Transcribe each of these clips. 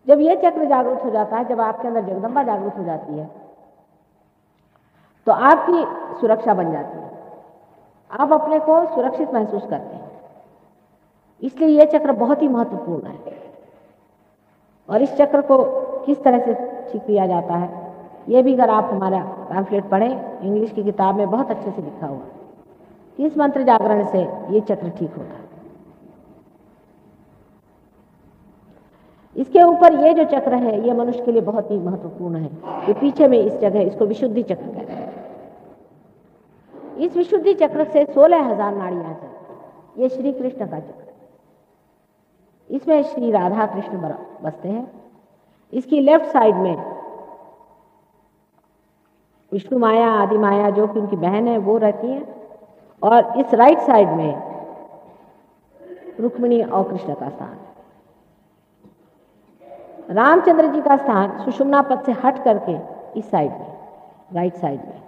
जब ये चक्र जागृत हो जाता है, जब आपके अंदर जगदम्बा जागृत हो जाती है, तो आपकी सुरक्षा बन जाती है, आप अपने को सुरक्षित महसूस करते हैं। इसलिए ये चक्र बहुत ही महत्वपूर्ण है। और इस चक्र को किस तरह से ठीक किया जाता है, ये भी अगर आप हमारा पैम्फलेट पढ़ें, इंग्लिश की किताब में बहुत अच्छे से लिखा हुआ कि इस मंत्र जागरण से ये चक्र ठीक होता है। इसके ऊपर ये जो चक्र है, ये मनुष्य के लिए बहुत ही महत्वपूर्ण है। ये पीछे में इस जगह इसको विशुद्धि चक्र कहते हैं। इस विशुद्धि चक्र से 16,000 नाड़ियां चलती। ये श्री कृष्ण का चक्र है। इसमें श्री राधा कृष्ण बसते हैं। इसकी लेफ्ट साइड में विष्णु माया, आदि माया, जो कि उनकी बहन है, वो रहती हैं। और इस राइट साइड में रुक्मिणी और कृष्ण का स्थान। रामचंद्र जी का स्थान सुषुम्ना पद से हट करके इस साइड में, राइट साइड में,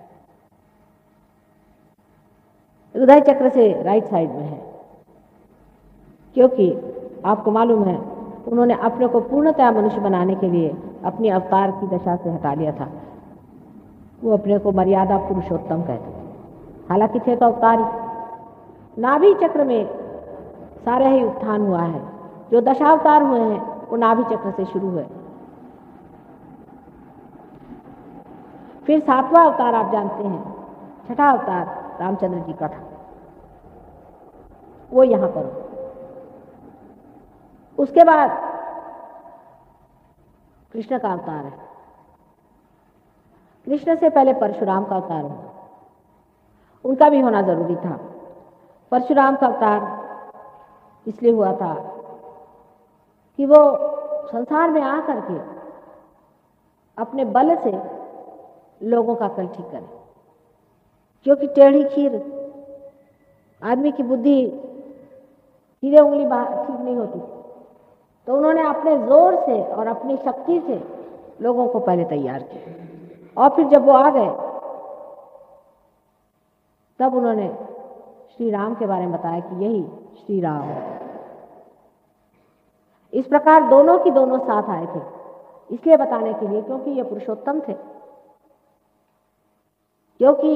हृदय चक्र से राइट साइड में है। क्योंकि आपको मालूम है, उन्होंने अपने को पूर्णतया मनुष्य बनाने के लिए अपनी अवतार की दशा से हटा लिया था। वो अपने को मर्यादा पुरुषोत्तम कहते थे, हालांकि थे तो अवतार ही। नाभि चक्र में सारे ही उत्थान हुआ है। जो दशावतार हुए हैं वो नाभि चक्र से शुरू हुए। फिर 7वां अवतार आप जानते हैं, छठा अवतार रामचंद्र जी का था, वो यहां पर। उसके बाद कृष्ण का अवतार है। कृष्ण से पहले परशुराम का अवतार हुआ, उनका भी होना जरूरी था। परशुराम का अवतार इसलिए हुआ था कि वो संसार में आकर के अपने बल से लोगों का कल ठीक करें। क्योंकि टेढ़ी खीर, आदमी की बुद्धि सीधे उंगली ठीक नहीं होती, तो उन्होंने अपने जोर से और अपनी शक्ति से लोगों को पहले तैयार किया। और फिर जब वो आ गए, तब उन्होंने श्री राम के बारे में बताया कि यही श्री राम है। इस प्रकार दोनों की दोनों साथ आए थे, इसलिए बताने के लिए क्योंकि ये पुरुषोत्तम थे, क्योंकि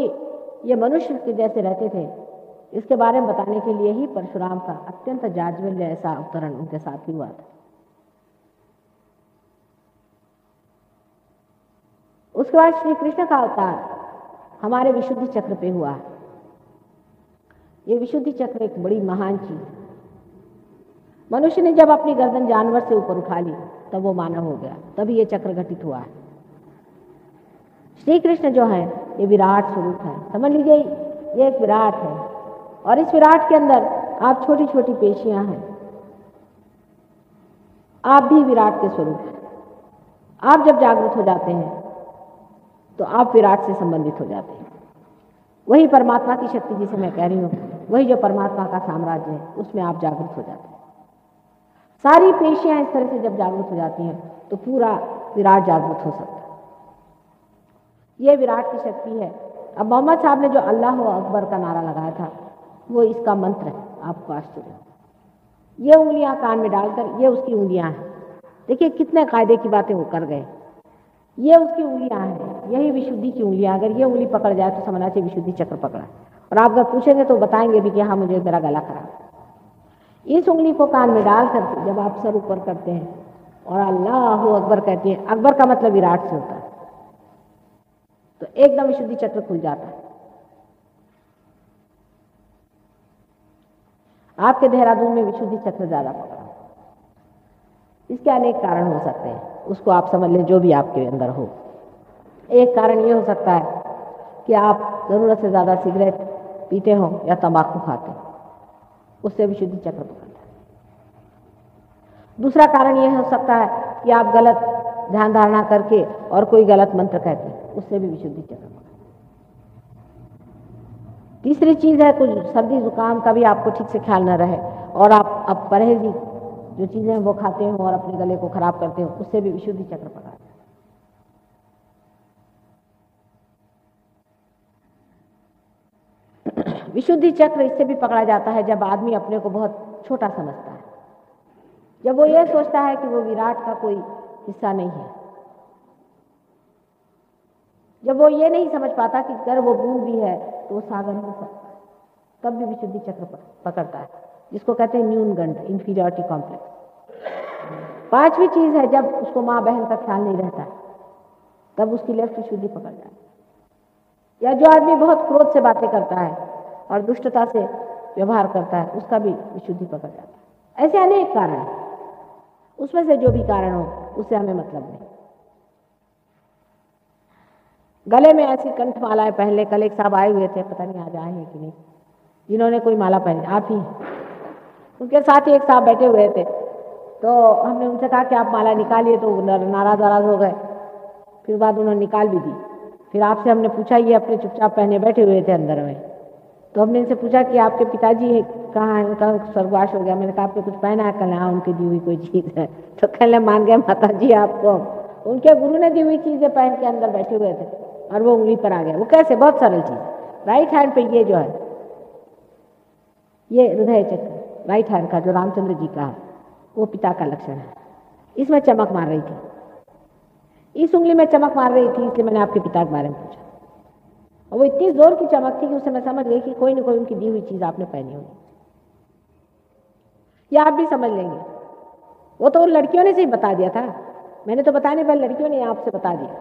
ये मनुष्य के जैसे रहते थे। इसके बारे में बताने के लिए ही परशुराम का अत्यंत जाज्वल्य ऐसा अवतरण उनके साथ ही हुआ था। उसके बाद श्री कृष्ण का अवतार हमारे विशुद्धि चक्र पे हुआ है। ये विशुद्धि चक्र एक बड़ी महान चीज है। मनुष्य ने जब अपनी गर्दन जानवर से ऊपर उठा ली, तब वो मानव हो गया, तभी ये चक्र घटित हुआ है। श्री कृष्ण जो है, ये विराट स्वरूप है। समझ लीजिए, ये एक विराट है, और इस विराट के अंदर आप छोटी छोटी पेशियां हैं। आप भी विराट के स्वरूप हैं। आप जब जागृत हो जाते हैं तो आप विराट से संबंधित हो जाते हैं। वही परमात्मा की शक्ति जिसे मैं कह रही हूँ, वही जो परमात्मा का साम्राज्य है, उसमें आप जागृत हो जाते हैं। सारी पेशियां इस तरह से जब जागृत हो जाती हैं तो पूरा विराट जागृत हो सकता है। ये विराट की शक्ति है। अब मोहम्मद साहब ने जो अल्लाह अकबर का नारा लगाया था, वो इसका मंत्र है। आपको आश्चर्य, ये उंगलियां कान में डालकर, ये उसकी उंगलियां हैं। देखिए कितने कायदे की बातें वो कर गए। ये उसकी उंगलियां हैं, यही विशुद्धि की उंगलियां। अगर ये उंगली पकड़ जाए तो समझना चाहिए विशुद्धि चक्र पकड़ा। और आप अगर पूछेंगे तो बताएंगे भी कि हाँ, मुझे मेरा गला खराब। इस उंगली को कान में डाल कर जब आप सर ऊपर करते हैं और अल्लाह अकबर कहते हैं, अकबर का मतलब विराट से होता है, तो एकदम विशुद्धि चक्र खुल जाता है। आपके देहरादून में विशुद्धि चक्र ज्यादा पकड़ा। इसके अनेक कारण हो सकते हैं, उसको आप समझ लें जो भी आपके अंदर हो। एक कारण ये हो सकता है कि आप जरूरत से ज्यादा सिगरेट पीते हो या तंबाकू खाते हो, उससे विशुद्धि चक्र पकड़ता है। दूसरा कारण यह हो सकता है कि आप गलत ध्यान धारणा करके और कोई गलत मंत्र कहते हैं, उससे भी विशुद्धि चक्र पकड़ता है। तीसरी चीज है, कुछ सर्दी जुकाम का भी आपको ठीक से ख्याल न रहे और आप अब परहेजी जो चीजें वो खाते हो और अपने गले को खराब करते हो, उससे भी विशुद्धि चक्र पकड़ता है। विशुद्धि चक्र इससे भी पकड़ा जाता है जब आदमी अपने को बहुत छोटा समझता है। जब वो ये सोचता है कि वो विराट का कोई हिस्सा नहीं है। जब वो ये नहीं समझ पाता कि अगर वो बूंद भी है तो वो सागर हो सकता है, तब भी विशुद्धि चक्र पकड़ता है, जिसको कहते हैं न्यूनगंड, इंफीरियरिटी कॉम्प्लेक्स। पांचवी चीज है, जब उसको माँ बहन का ख्याल नहीं रहता है, तब उसकी लेफ्ट विशुद्धि पकड़ जाती है। या जो आदमी बहुत क्रोध से बातें करता है और दुष्टता से व्यवहार करता है, उसका भी विशुद्धि पकड़ जाता है। ऐसे अनेक कारण हैं, उसमें से जो भी कारण हो उससे हमें मतलब नहीं। गले में ऐसी कंठमालाएं पहन ले। कल एक साहब आए हुए थे, पता नहीं आज आए हैं कि नहीं, जिन्होंने कोई माला पहनी, आप ही। उनके साथ ही एक साहब बैठे हुए थे, तो हमने उनसे कहा कि आप माला निकालिए, तो नाराज हो गए। फिर बाद उन्होंने निकाल भी दी। फिर आपसे हमने पूछा, ये अपने चुपचाप पहने बैठे हुए थे अंदर में, तो हमने इनसे पूछा कि आपके पिताजी कहाँ हैं, उनका स्वर्गवास हो गया। मैंने कहा आपने कुछ पहना है? कल हाँ, उनकी दी हुई कोई चीज़ है। तो कहने मान गए माता जी आपको, उनके गुरु ने दी हुई चीज़ें पहन के अंदर बैठे हुए थे और वो उंगली पर आ गया। वो कैसे? बहुत सरल चीज़। राइट हैंड पे ये जो है, ये हृदय चक्र राइट हैंड का जो रामचंद्र जी का है, वो पिता का लक्षण है। इसमें चमक मार रही थी, इस उंगली में चमक मार रही थी, इसलिए मैंने आपके पिता के बारे में पूछा। और वो इतनी जोर की चमक थी कि उससे मैं समझ गई कि कोई ना कोई उनकी दी हुई चीज आपने पहनी होगी। या आप भी समझ लेंगे, वो तो उन लड़कियों ने से ही बता दिया था, मैंने तो बताने वाली लड़कियों ने आपसे बता दिया।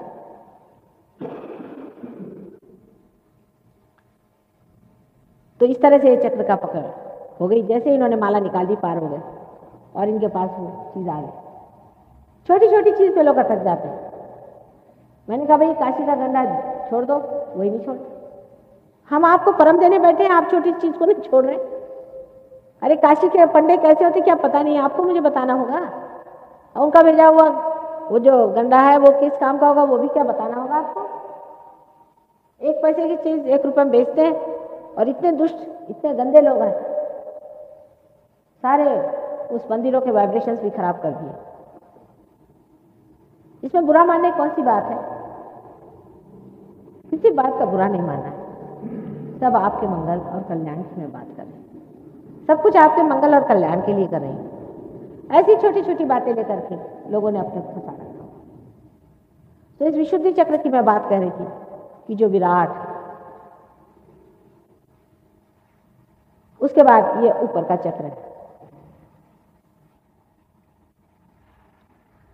तो इस तरह से ये चक्र का पकड़ हो गई। जैसे इन्होंने माला निकाल दी, पार हो गए और इनके पास वो चीज आ गई। छोटी छोटी चीज पे लोग अटक जाते हैं। मैंने कहा भाई काशी का गंडा छोड़ दो, वही नहीं छोड़ते। हम आपको परम देने बैठे हैं, आप छोटी चीज को नहीं छोड़ रहे। अरे काशी के पंडे कैसे होते क्या पता नहीं, आपको मुझे बताना होगा। और उनका भेजा हुआ वो जो गंडा है वो किस काम का होगा, वो भी क्या बताना होगा आपको। 1 पैसे की चीज 1 रुपए में बेचते हैं, और इतने दुष्ट, इतने गंदे लोग हैं, सारे उस मंदिरों के वाइब्रेशंस भी खराब कर दिए। इसमें बुरा मानने कौन सी बात है? किसी बात का बुरा नहीं मानना है। सब आपके मंगल और कल्याण की मैं बात कर रही हूँ, सब कुछ आपके मंगल और कल्याण के लिए कर रही हूँ। ऐसी छोटी छोटी बातें लेकर के लोगों ने अपने को फंसा रखा। तो इस विशुद्धि चक्र की मैं बात कर रही थी कि जो विराट है, उसके बाद ये ऊपर का चक्र है।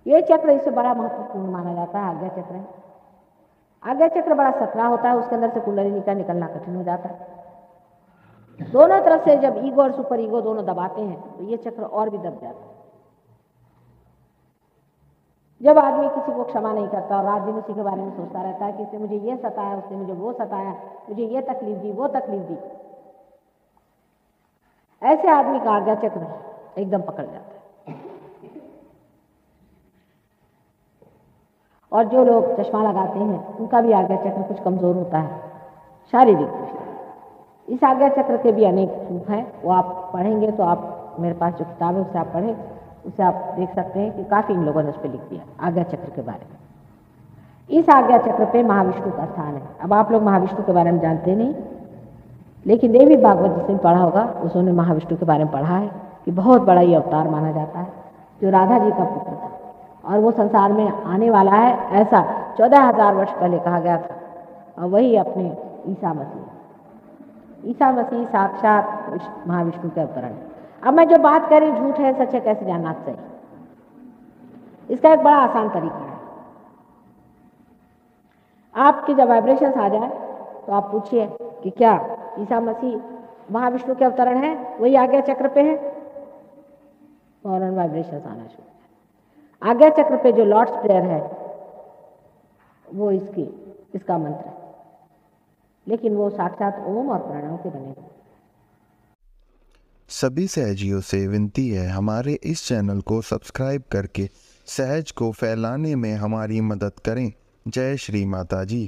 ये चक्र इससे बड़ा महत्वपूर्ण माना जाता है, आज्ञा चक्र है। आज्ञा चक्र बड़ा सकरा होता है, उसके अंदर से कुंडलिनी का निकलना कठिन हो जाता है। दोनों तरफ से जब ईगो और सुपर ईगो दोनों दबाते हैं तो ये चक्र और भी दब जाता है। जब आदमी किसी को क्षमा नहीं करता और रात दिन उसी के बारे में सोचता रहता है कि इसने मुझे ये सताया, उसने मुझे वो सताया, मुझे ये तकलीफ दी, वो तकलीफ दी, ऐसे आदमी का आज्ञा चक्र एकदम पकड़ जाता है। और जो लोग चश्मा लगाते हैं उनका भी आज्ञा चक्र कुछ कमजोर होता है शारीरिक दृष्टि। इस आज्ञा चक्र के भी अनेक रूप हैं, वो आप पढ़ेंगे तो आप, मेरे पास जो किताब है उससे आप पढ़ें, उससे आप देख सकते हैं कि काफी इन लोगों ने उस पर लिख दिया आज्ञा चक्र के बारे में। इस आज्ञा चक्र पे महाविष्णु का स्थान है। अब आप लोग महाविष्णु के बारे में जानते नहीं, लेकिन देवी भागवत जिसने पढ़ा होगा उसने महाविष्णु के बारे में पढ़ा है कि बहुत बड़ा ये अवतार माना जाता है, जो राधा जी का पुत्र था और वो संसार में आने वाला है, ऐसा 14,000 वर्ष पहले कहा गया था। और वही अपने ईसा मसीह साक्षात महाविष्णु के अवतरण है। अब मैं जो बात कर रही हूँ झूठ है सच है कैसे जानना चाहिए, इसका एक बड़ा आसान तरीका है। आपके जब वाइब्रेशंस आ जाए तो आप पूछिए कि क्या ईसा मसीह महाविष्णु के अवतरण है, वही आज्ञा चक्र पे है, फौरन वाइब्रेशंस आना शुरू। आज्ञा चक्र पे जो लॉर्ड्स प्रेयर है वो इसका मंत्र है, लेकिन वो साक्षात ओम और प्रणव के बने। सभी सहजियों से विनती है, हमारे इस चैनल को सब्सक्राइब करके सहज को फैलाने में हमारी मदद करें। जय श्री माता जी।